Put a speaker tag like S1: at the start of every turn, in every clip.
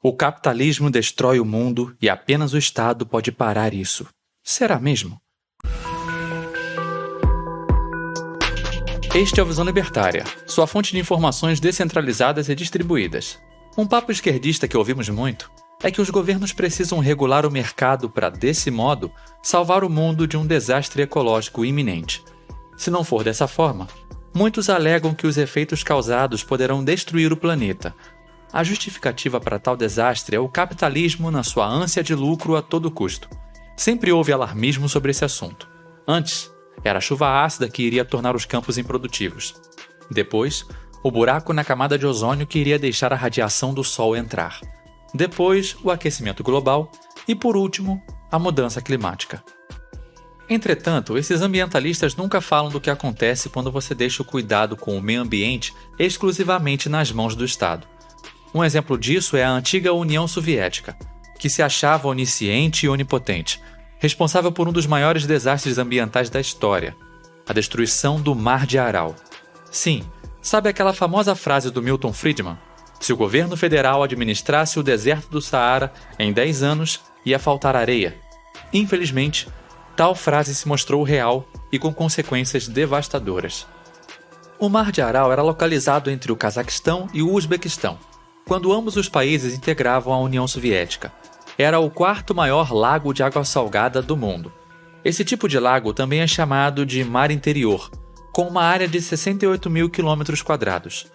S1: O capitalismo destrói o mundo e apenas o Estado pode parar isso. Será mesmo? Este é o Visão Libertária, sua fonte de informações descentralizadas e distribuídas. Um papo esquerdista que ouvimos muito é que os governos precisam regular o mercado para, desse modo, salvar o mundo de um desastre ecológico iminente. Se não for dessa forma, muitos alegam que os efeitos causados poderão destruir o planeta. A justificativa para tal desastre é o capitalismo na sua ânsia de lucro a todo custo. Sempre houve alarmismo sobre esse assunto. Antes, era a chuva ácida que iria tornar os campos improdutivos. Depois, o buraco na camada de ozônio que iria deixar a radiação do Sol entrar. Depois, o aquecimento global. E, por último, a mudança climática. Entretanto, esses ambientalistas nunca falam do que acontece quando você deixa o cuidado com o meio ambiente exclusivamente nas mãos do Estado. Um exemplo disso é a antiga União Soviética, que se achava onisciente e onipotente, responsável por um dos maiores desastres ambientais da história, a destruição do Mar de Aral. Sim, sabe aquela famosa frase do Milton Friedman? Se o governo federal administrasse o deserto do Saara, em 10 anos ia faltar areia. Infelizmente, tal frase se mostrou real e com consequências devastadoras. O Mar de Aral era localizado entre o Cazaquistão e o Uzbequistão, quando ambos os países integravam a União Soviética. Era o quarto maior lago de água salgada do mundo. Esse tipo de lago também é chamado de mar interior, com uma área de 68 mil km².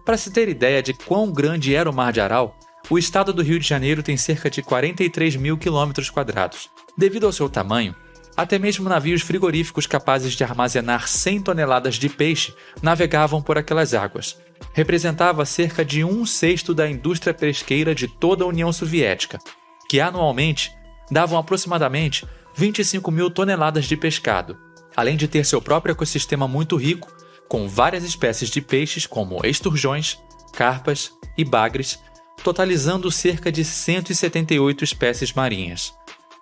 S1: Para se ter ideia de quão grande era o Mar de Aral, o estado do Rio de Janeiro tem cerca de 43 mil km². Devido ao seu tamanho, até mesmo navios frigoríficos capazes de armazenar 100 toneladas de peixe navegavam por aquelas águas. Representava cerca de 1/6 da indústria pesqueira de toda a União Soviética, que anualmente davam aproximadamente 25 mil toneladas de pescado, além de ter seu próprio ecossistema muito rico, com várias espécies de peixes como esturjões, carpas e bagres, totalizando cerca de 178 espécies marinhas.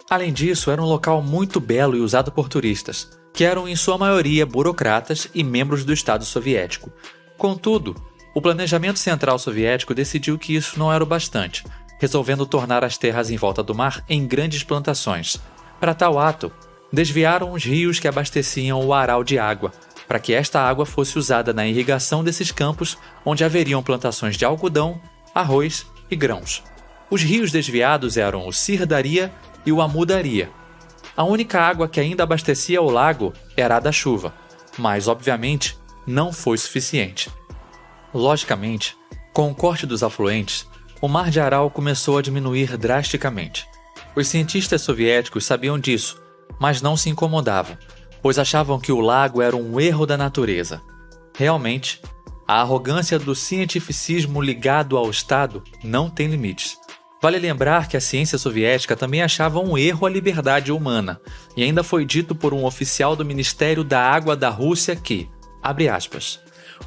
S1: Além disso, era um local muito belo e usado por turistas, que eram em sua maioria burocratas e membros do Estado soviético. Contudo, o planejamento central soviético decidiu que isso não era o bastante, resolvendo tornar as terras em volta do mar em grandes plantações. Para tal ato, desviaram os rios que abasteciam o Aral de água, para que esta água fosse usada na irrigação desses campos onde haveriam plantações de algodão, arroz e grãos. Os rios desviados eram o Sirdaria e o Amudaria. A única água que ainda abastecia o lago era a da chuva, mas, obviamente, não foi suficiente. Logicamente, com o corte dos afluentes, o Mar de Aral começou a diminuir drasticamente. Os cientistas soviéticos sabiam disso, mas não se incomodavam, pois achavam que o lago era um erro da natureza. Realmente, a arrogância do cientificismo ligado ao Estado não tem limites. Vale lembrar que a ciência soviética também achava um erro a liberdade humana, e ainda foi dito por um oficial do Ministério da Água da Rússia que, abre aspas,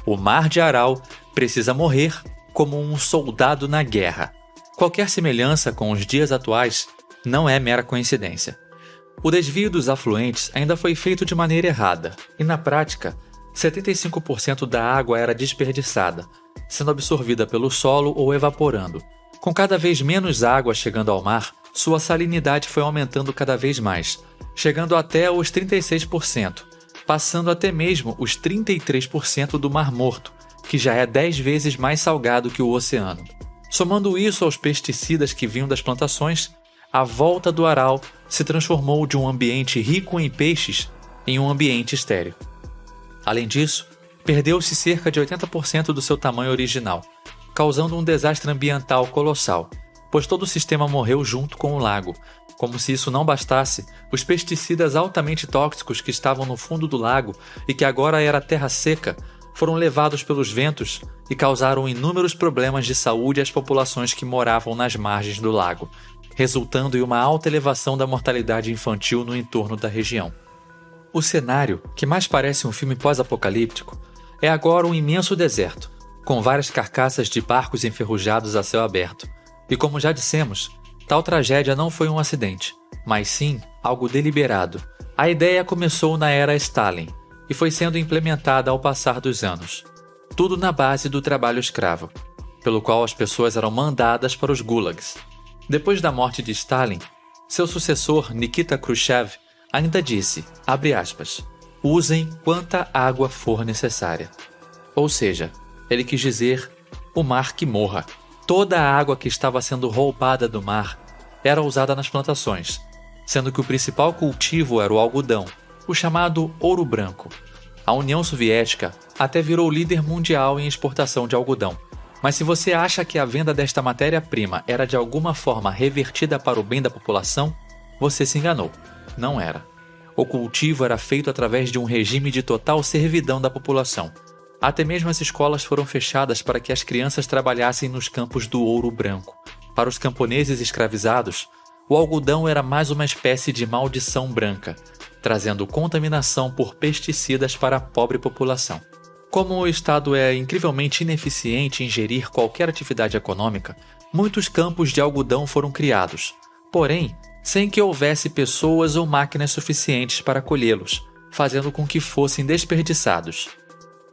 S1: o Mar de Aral precisa morrer como um soldado na guerra. Qualquer semelhança com os dias atuais não é mera coincidência. O desvio dos afluentes ainda foi feito de maneira errada, e na prática, 75% da água era desperdiçada, sendo absorvida pelo solo ou evaporando. Com cada vez menos água chegando ao mar, sua salinidade foi aumentando cada vez mais, chegando até os 36%, passando até mesmo os 33% do Mar Morto, que já é 10 vezes mais salgado que o oceano. Somando isso aos pesticidas que vinham das plantações, a volta do Aral se transformou de um ambiente rico em peixes em um ambiente estéril. Além disso, perdeu-se cerca de 80% do seu tamanho original, causando um desastre ambiental colossal, pois todo o sistema morreu junto com o lago. Como se isso não bastasse, os pesticidas altamente tóxicos que estavam no fundo do lago e que agora era terra seca, foram levados pelos ventos e causaram inúmeros problemas de saúde às populações que moravam nas margens do lago, resultando em uma alta elevação da mortalidade infantil no entorno da região. O cenário, que mais parece um filme pós-apocalíptico, é agora um imenso deserto, com várias carcaças de barcos enferrujados a céu aberto. E como já dissemos, tal tragédia não foi um acidente, mas sim algo deliberado. A ideia começou na era Stalin e foi sendo implementada ao passar dos anos. Tudo na base do trabalho escravo. pelo qual as pessoas eram mandadas para os gulags. Depois da morte de Stalin, seu sucessor, Nikita Khrushchev, ainda disse, abre aspas, usem quanta água for necessária. Ou seja, ele quis dizer, o mar que morra. Toda a água que estava sendo roubada do mar era usada nas plantações, sendo que o principal cultivo era o algodão, o chamado ouro branco. A União Soviética até virou líder mundial em exportação de algodão. Mas se você acha que a venda desta matéria-prima era de alguma forma revertida para o bem da população, você se enganou. Não era. O cultivo era feito através de um regime de total servidão da população. Até mesmo as escolas foram fechadas para que as crianças trabalhassem nos campos do ouro branco. Para os camponeses escravizados, o algodão era mais uma espécie de maldição branca, trazendo contaminação por pesticidas para a pobre população. Como o Estado é incrivelmente ineficiente em gerir qualquer atividade econômica, muitos campos de algodão foram criados, porém, sem que houvesse pessoas ou máquinas suficientes para colhê-los, fazendo com que fossem desperdiçados.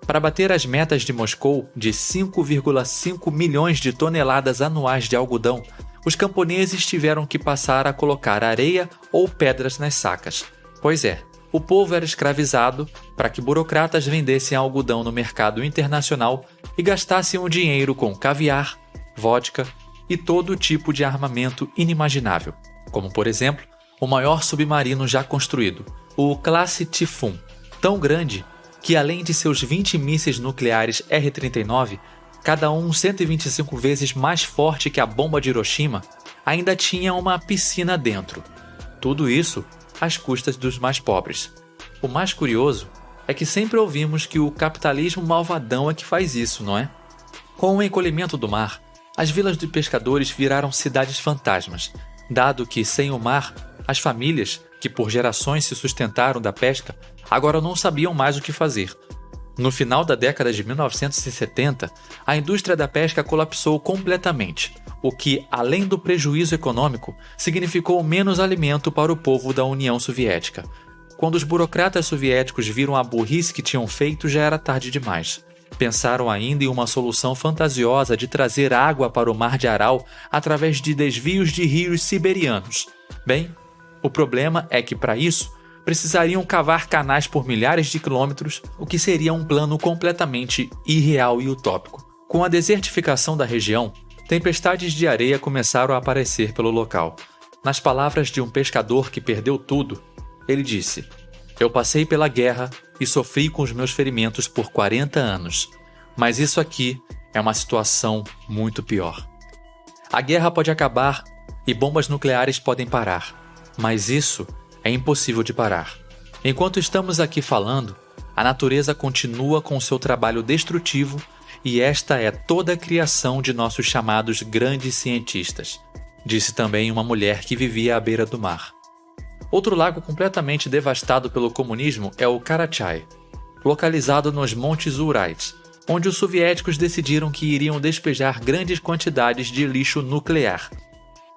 S1: Para bater as metas de Moscou de 5,5 milhões de toneladas anuais de algodão, os camponeses tiveram que passar a colocar areia ou pedras nas sacas. Pois é, o povo era escravizado para que burocratas vendessem algodão no mercado internacional e gastassem o dinheiro com caviar, vodka e todo tipo de armamento inimaginável, como por exemplo, o maior submarino já construído, o Classe Typhoon, tão grande que além de seus 20 mísseis nucleares R-39, cada um 125 vezes mais forte que a bomba de Hiroshima, ainda tinha uma piscina dentro. Tudo isso às custas dos mais pobres. O mais curioso é que sempre ouvimos que o capitalismo malvadão é que faz isso, não é? Com o encolhimento do mar, as vilas de pescadores viraram cidades fantasmas, dado que, sem o mar, as famílias, que por gerações se sustentaram da pesca, agora não sabiam mais o que fazer. No final da década de 1970, a indústria da pesca colapsou completamente, o que, além do prejuízo econômico, significou menos alimento para o povo da União Soviética. Quando os burocratas soviéticos viram a burrice que tinham feito, já era tarde demais. Pensaram ainda em uma solução fantasiosa de trazer água para o Mar de Aral através de desvios de rios siberianos. Bem, o problema é que, para isso, precisariam cavar canais por milhares de quilômetros, o que seria um plano completamente irreal e utópico. Com a desertificação da região, tempestades de areia começaram a aparecer pelo local. Nas palavras de um pescador que perdeu tudo, ele disse: "Eu passei pela guerra e sofri com os meus ferimentos por 40 anos, mas isso aqui é uma situação muito pior. A guerra pode acabar e bombas nucleares podem parar, mas isso é impossível de parar. Enquanto estamos aqui falando, a natureza continua com seu trabalho destrutivo e esta é toda a criação de nossos chamados grandes cientistas", disse também uma mulher que vivia à beira do mar. Outro lago completamente devastado pelo comunismo é o Karachay, localizado nos Montes Urais, onde os soviéticos decidiram que iriam despejar grandes quantidades de lixo nuclear.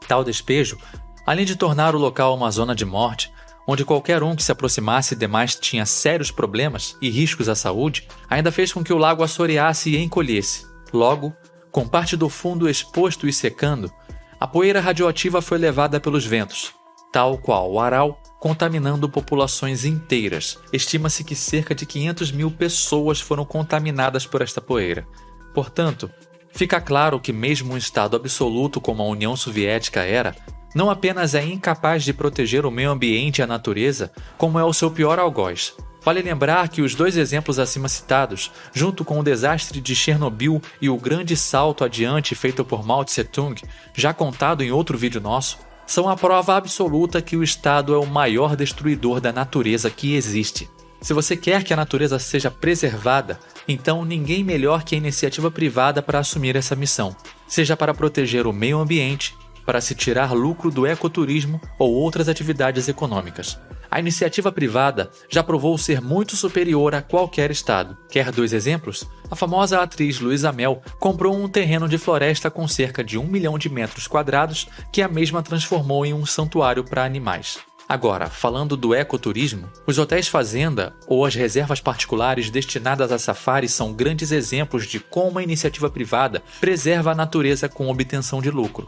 S1: Tal despejo, além de tornar o local uma zona de morte, onde qualquer um que se aproximasse demais tinha sérios problemas e riscos à saúde, ainda fez com que o lago assoreasse e encolhesse. Logo, com parte do fundo exposto e secando, a poeira radioativa foi levada pelos ventos, tal qual o Aral, contaminando populações inteiras. Estima-se que cerca de 500 mil pessoas foram contaminadas por esta poeira. Portanto, fica claro que mesmo um Estado absoluto como a União Soviética era, não apenas é incapaz de proteger o meio ambiente e a natureza, como é o seu pior algoz. Vale lembrar que os dois exemplos acima citados, junto com o desastre de Chernobyl e o grande salto adiante feito por Mao Tse-tung, já contado em outro vídeo nosso, são a prova absoluta que o Estado é o maior destruidor da natureza que existe. Se você quer que a natureza seja preservada, então ninguém melhor que a iniciativa privada para assumir essa missão, seja para proteger o meio ambiente, para se tirar lucro do ecoturismo ou outras atividades econômicas. A iniciativa privada já provou ser muito superior a qualquer Estado. Quer 2 exemplos? A famosa atriz Luísa Mel comprou um terreno de floresta com cerca de 1 milhão de metros quadrados que a mesma transformou em um santuário para animais. Agora, falando do ecoturismo, os hotéis fazenda ou as reservas particulares destinadas a safaris são grandes exemplos de como a iniciativa privada preserva a natureza com obtenção de lucro.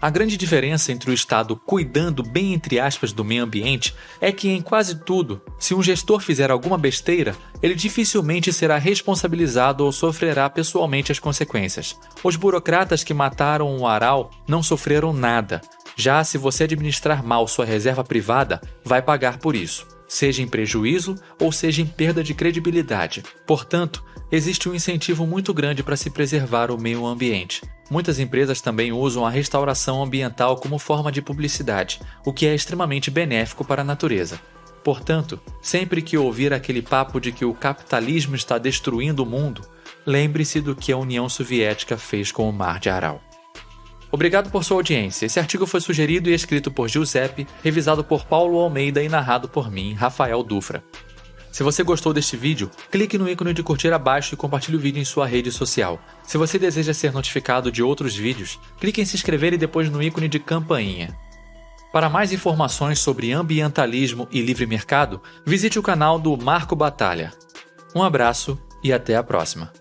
S1: A grande diferença entre o Estado cuidando bem entre aspas do meio ambiente é que em quase tudo, se um gestor fizer alguma besteira, ele dificilmente será responsabilizado ou sofrerá pessoalmente as consequências. Os burocratas que mataram o Aral não sofreram nada. Já se você administrar mal sua reserva privada, vai pagar por isso, seja em prejuízo ou seja em perda de credibilidade. Portanto, existe um incentivo muito grande para se preservar o meio ambiente. Muitas empresas também usam a restauração ambiental como forma de publicidade, o que é extremamente benéfico para a natureza. Portanto, sempre que ouvir aquele papo de que o capitalismo está destruindo o mundo, lembre-se do que a União Soviética fez com o Mar de Aral. Obrigado por sua audiência. Esse artigo foi sugerido e escrito por Giuseppe, revisado por Paulo Almeida e narrado por mim, Rafael Dufra. Se você gostou deste vídeo, clique no ícone de curtir abaixo e compartilhe o vídeo em sua rede social. Se você deseja ser notificado de outros vídeos, clique em se inscrever e depois no ícone de campainha. Para mais informações sobre ambientalismo e livre mercado, visite o canal do Marco Batalha. Um abraço e até a próxima.